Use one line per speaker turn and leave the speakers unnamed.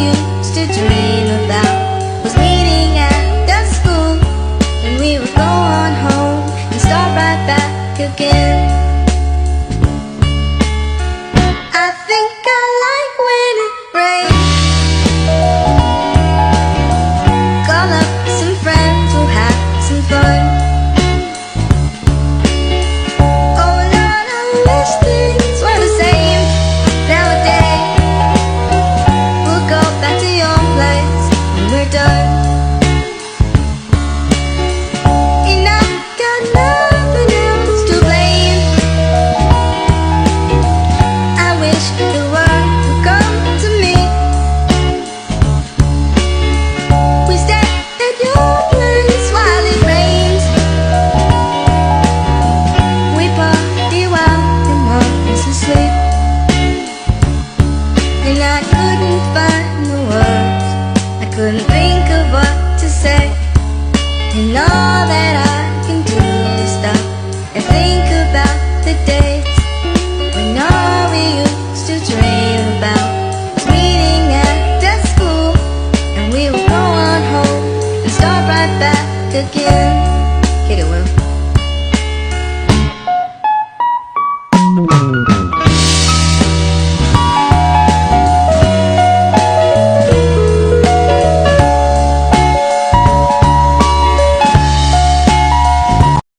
used to dream about was meeting at the school, and we would go on home and start right back again. I think I like when it rains. Call up some friends, we'll have some fun. Oh Lord, I wish things were the same nowadays. We'll go back to your place when we're done. And I've got nothing else to blame. I wish the world would come to me. We stay at your place while it rains. We party while your mom's asleep. And I couldn't find the words, I couldn't think of what to say. And all that I can do is stop and think about the days when all we used to dream about was meeting at the school, and we would go on home and start right back again. Kick it, Will.